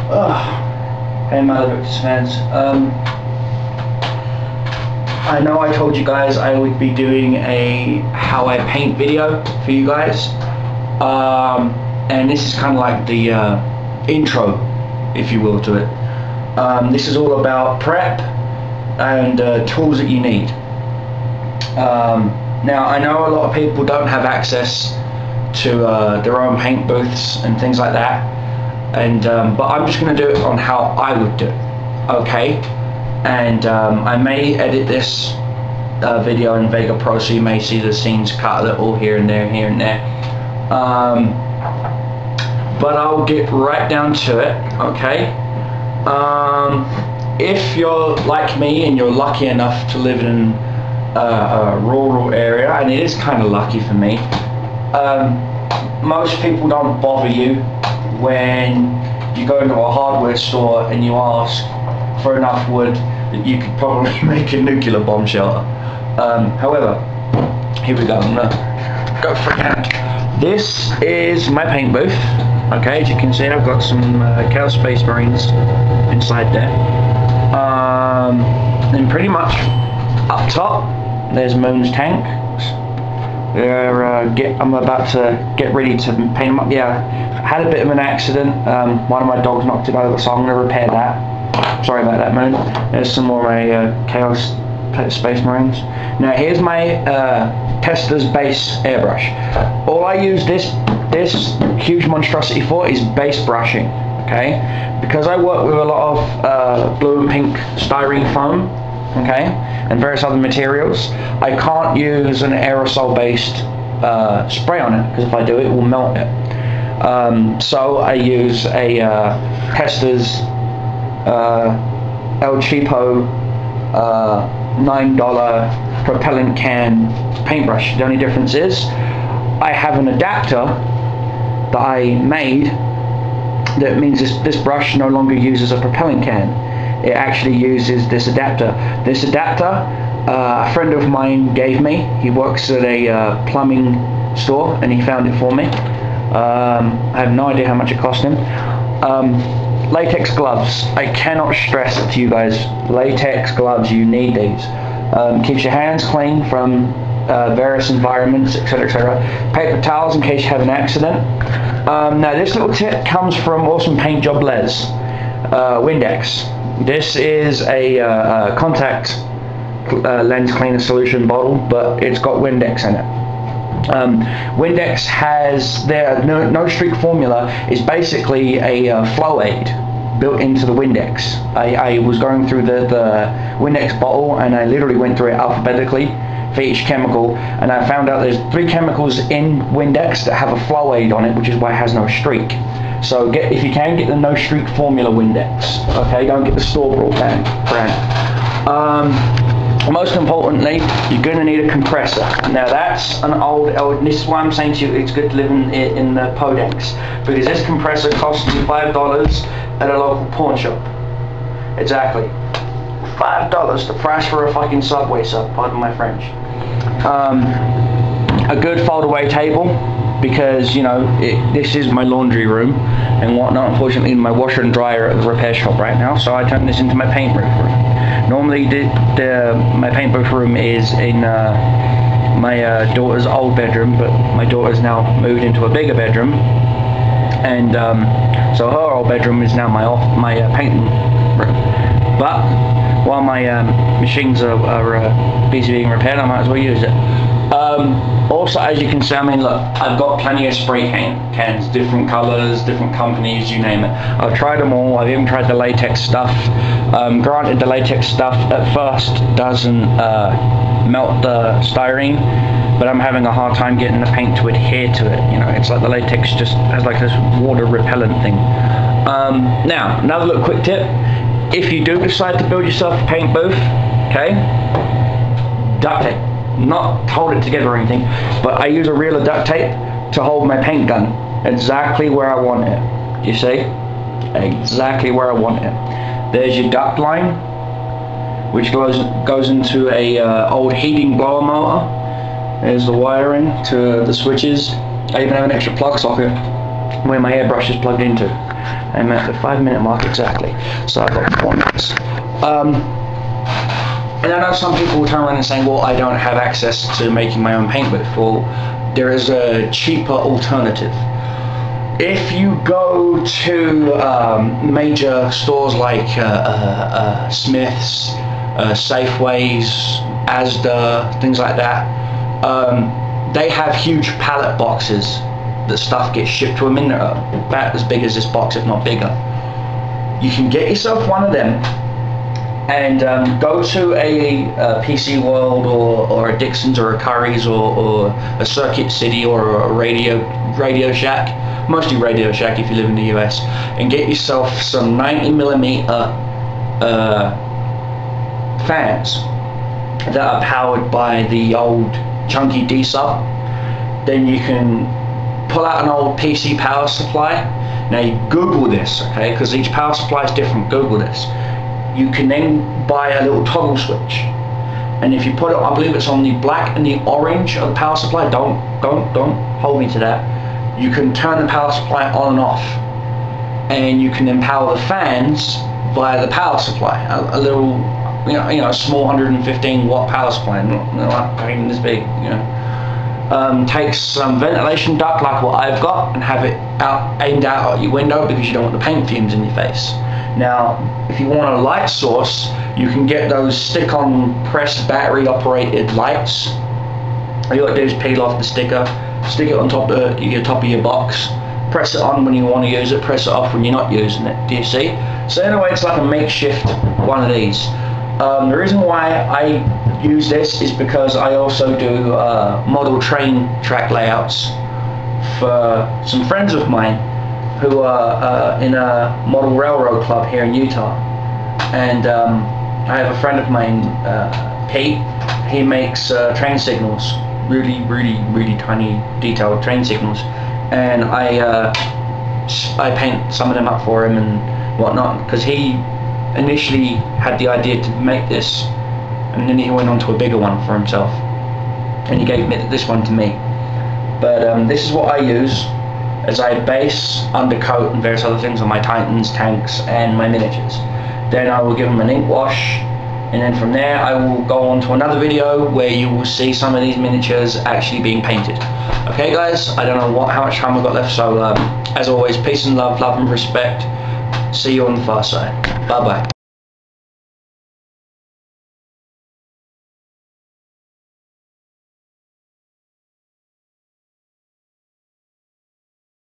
Hey Malivictus fans, I know I told you guys I would be doing a how I paint video for you guys, and this is kind of like the intro, if you will, to it. This is all about prep and tools that you need. Now I know a lot of people don't have access to their own paint booths and things like that, and but I'm just going to do it on how I would do it, okay? And I may edit this video in Vega Pro, so you may see the scenes cut a little here and there, but I'll get right down to it, okay? If you're like me and you're lucky enough to live in a rural area, and it is kind of lucky for me, most people don't bother you when you go into a hardware store and you ask for enough wood that you could probably make a nuclear bomb shelter. However, here we go. I'm gonna go for it. This is my paint booth. Okay, as you can see, I've got some Chaos Space Marines inside there. And pretty much up top, there's Moon's tank. I'm about to get ready to paint them up. Yeah, had a bit of an accident. One of my dogs knocked it over, so I'm going to repair that. Sorry about that, Moon. There's some more of my Chaos Space Marines. Now here's my Tester's base airbrush. All I use this huge monstrosity for is base brushing. Okay, because I work with a lot of blue and pink styrene foam, okay, and various other materials, I can't use an aerosol based spray on it, because if I do, it will melt it. So I use a Tester's El Cheapo $9 propellant can paintbrush. The only difference is I have an adapter that I made that means this brush no longer uses a propellant can. It actually uses this adapter. This adapter, a friend of mine gave me. He works at a plumbing store and he found it for me. I have no idea how much it cost him. Latex gloves. I cannot stress it to you guys. Latex gloves, you need these. Keeps your hands clean from various environments, etc., etc. Paper towels in case you have an accident. Now this little tip comes from Awesome Paint Job Les. Windex. This is a contact lens cleaner solution bottle, but it's got Windex in it. Windex has their no streak formula is basically a flow aid built into the Windex. I was going through the Windex bottle and I literally went through it alphabetically for each chemical, and I found out there's 3 chemicals in Windex that have a flow aid on it, which is why it has no streak. So if you can, get the no streak formula Windex. Okay, don't get the store-bought brand. Most importantly, you're going to need a compressor. Now that's an old, this is why I'm saying to you it's good to live in the Podex, because this compressor costs you $5 at a local pawn shop. Exactly. $5, the price for a fucking Subway sub, pardon my French. A good fold-away table, because you know this is my laundry room and whatnot. Unfortunately, my washer and dryer at the repair shop right now, so I turned this into my paint booth room. Normally, my paint booth room is in my daughter's old bedroom, but my daughter's now moved into a bigger bedroom, and so her old bedroom is now my painting room. But while my machines are busy being repaired, I might as well use it. Also, as you can see, I mean, look, I've got plenty of spray cans, different colors, different companies, you name it. I've tried them all. I've even tried the latex stuff. Granted, the latex stuff at first doesn't melt the styrene, but I'm having a hard time getting the paint to adhere to it. You know, it's like the latex just has like this water repellent thing. Now, another little quick tip. If you do decide to build yourself a paint booth, okay, duct tape. Not hold it together or anything, but I use a reel of duct tape to hold my paint gun exactly where I want it. You see? Exactly where I want it. There's your duct line, which goes into a old heating blower motor. There's the wiring to the switches. I even have an extra plug socket where my airbrush is plugged into. I'm at the 5-minute mark exactly, so I've got 4 minutes. And I know some people will turn around and say, well, I don't have access to making my own paint booth. Well, there is a cheaper alternative. If you go to major stores like Smith's, Safeways, Asda, things like that, they have huge pallet boxes that stuff gets shipped to them in, about as big as this box, if not bigger. You can get yourself one of them and go to a PC World or a Dixon's or a Curry's or a Circuit City or a Radio Shack, mostly Radio Shack if you live in the US, and get yourself some 90mm fans that are powered by the old chunky D-sub. Then you can pull out an old PC power supply. Now you Google this, okay, because each power supply is different. Google this. You can then buy a little toggle switch, and if you put it, I believe it's on the black and the orange of the power supply. Don't hold me to that. You can turn the power supply on and off, and you can then power the fans via the power supply. A little, you know, a small 115 watt power supply, not even this big, you know. Takes some ventilation duct like what I've got and have it aimed out at your window because you don't want the paint fumes in your face. Now, if you want a light source, you can get those stick-on pressed battery operated lights. All you got to do is peel off the sticker, stick it on top of your box, press it on when you want to use it, press it off when you're not using it. Do you see? So anyway, it's like a makeshift one of these. The reason why I use this is because I also do model train track layouts for some friends of mine who are in a model railroad club here in Utah. And I have a friend of mine, Pete. He makes train signals, really tiny detailed train signals, and I paint some of them up for him and whatnot, because he initially had the idea to make this, and then he went on to a bigger one for himself, and he gave this one to me. But this is what I use as a base, undercoat, and various other things on my Titans, tanks, and my miniatures. Then I will give them an ink wash, and then from there I will go on to another video where you will see some of these miniatures actually being painted. Okay guys, I don't know how much time I've got left, so as always, peace and love and respect. See you on the far side. Bye bye.